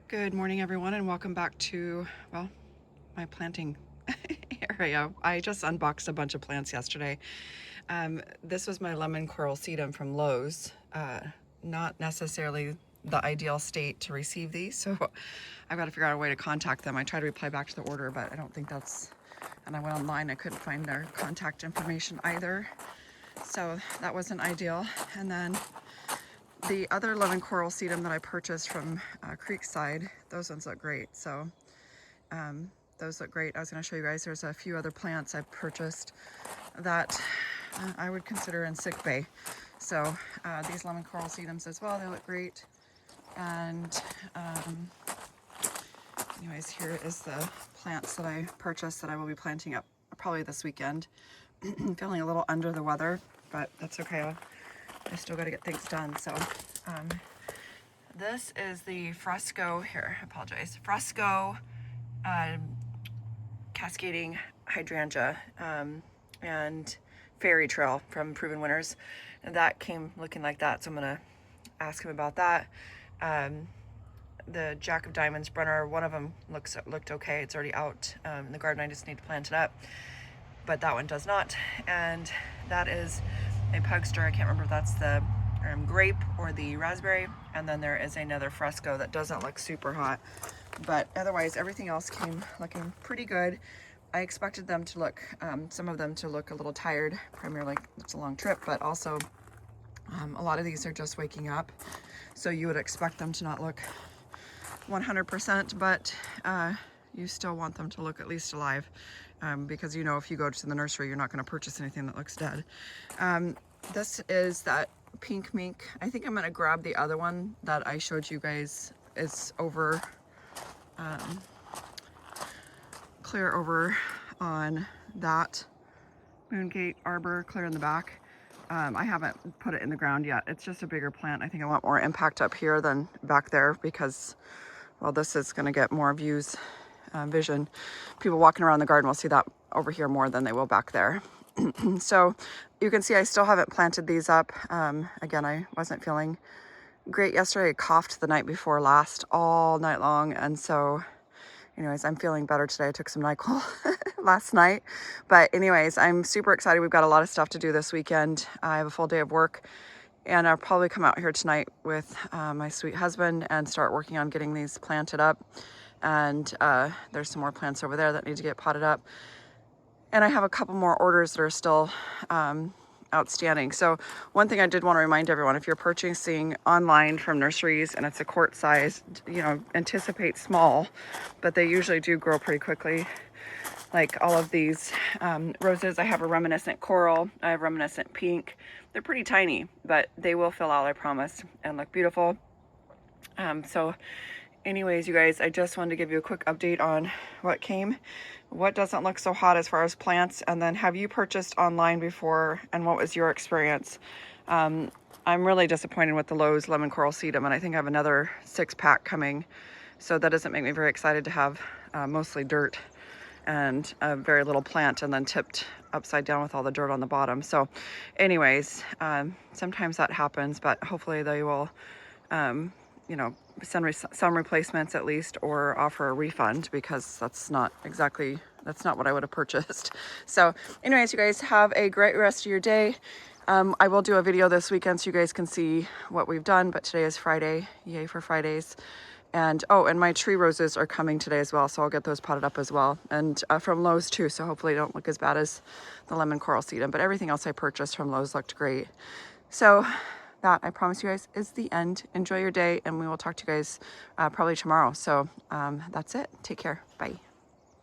Good morning, everyone, and welcome back to, well, my planting area. I just unboxed a bunch of plants yesterday. This was my lemon coral sedum from Lowe's. Not necessarily the ideal state to receive these, so I've got to figure out a way to contact them. I tried to reply back to the order, but I don't think that's, and I went online, I couldn't find their contact information either. So that wasn't ideal. And then the other lemon coral sedum that I purchased from Creekside, those ones look great. So those look great. I was going to show you guys, there's a few other plants I've purchased that I would consider in sick bay. So these lemon coral sedums as well, they look great. And anyways, here is the plants that I purchased that I will be planting up probably this weekend. Feeling a little under the weather, but that's okay. I still got to get things done. So this is the Fresco, here, I apologize, Fresco cascading hydrangea and fairy trail from Proven Winners. And that came looking like that, so I'm going to ask him about that. The Jack of Diamonds Brenner, one of them looked okay. It's already out in the garden. I just need to plant it up, but that one does not. And that is a pugster. I can't remember if that's the grape or the raspberry. And then there is another Fresco that doesn't look super hot, but otherwise everything else came looking pretty good. I expected them to look, some of them to look a little tired, primarily it's a long trip, but also a lot of these are just waking up, so you would expect them to not look 100%, but you still want them to look at least alive, because you know, if you go to the nursery, you're not going to purchase anything that looks dead. This is that pink mink. I think I'm going to grab the other one that I showed you guys. It's over, clear over on that Moongate Arbor, clear in the back. I haven't put it in the ground yet. It's just a bigger plant. I think I want more impact up here than back there because, well, this is going to get more views, vision. People walking around the garden will see that over here more than they will back there. So you can see I still haven't planted these up. Again, I wasn't feeling great yesterday. I coughed the night before last all night long, and so anyways, I'm feeling better today. I took some NyQuil last night. But anyways, I'm super excited. We've got a lot of stuff to do this weekend. I have a full day of work, and I'll probably come out here tonight with my sweet husband and start working on getting these planted up. And there's some more plants over there that need to get potted up. And I have a couple more orders that are still outstanding. So one thing I did want to remind everyone, if you're purchasing online from nurseries and it's a quart size, you know, anticipate small, but they usually do grow pretty quickly. Like all of these roses, I have a reminiscent coral, I have reminiscent pink. They're pretty tiny, but they will fill out, I promise, and look beautiful. So anyways, you guys, I just wanted to give you a quick update on what came, what doesn't look so hot as far as plants, and then have you purchased online before, and what was your experience? I'm really disappointed with the Lowe's lemon coral sedum, and I think I have another 6-pack coming, so that doesn't make me very excited to have mostly dirt and a very little plant and then tipped upside down with all the dirt on the bottom. So anyways, sometimes that happens, but hopefully they will you know, send some replacements at least, or offer a refund, because that's not what I would have purchased. So anyways, you guys have a great rest of your day. I will do a video this weekend so you guys can see what we've done, but today is Friday. Yay for Fridays. And oh, and my tree roses are coming today as well, so I'll get those potted up as well, and from Lowe's too, so hopefully they don't look as bad as the lemon coral sedum, but everything else I purchased from Lowe's looked great. So that, I promise you guys, is the end. Enjoy your day, and we will talk to you guys probably tomorrow. So that's it. Take care. Bye.